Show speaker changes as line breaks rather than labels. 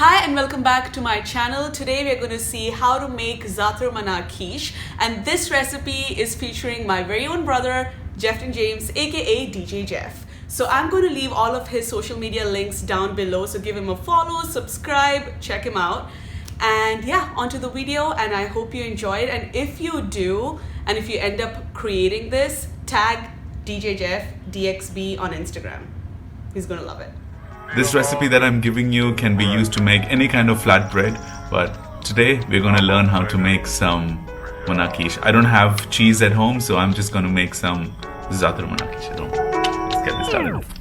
Hi and welcome back to my channel. Today we are going to see how to make ZAATAR Manakeensh, and this recipe is featuring my very own brother Jincy James, aka DJ Jeff. So I'm going to leave all of his social media links down below, so give him a follow, subscribe, check him out. And yeah, onto the video, and I hope you enjoy it. And if you do, and if you end up creating this, tag DJ Jeff DXB on Instagram. He's gonna love it.
This recipe that I'm giving you can be used to make any kind of flatbread, but today we're going to learn how to make some manakeensh. I don't have cheese at home, so I'm just going to make some ZAATAR manakeensh at home. Let's get this started.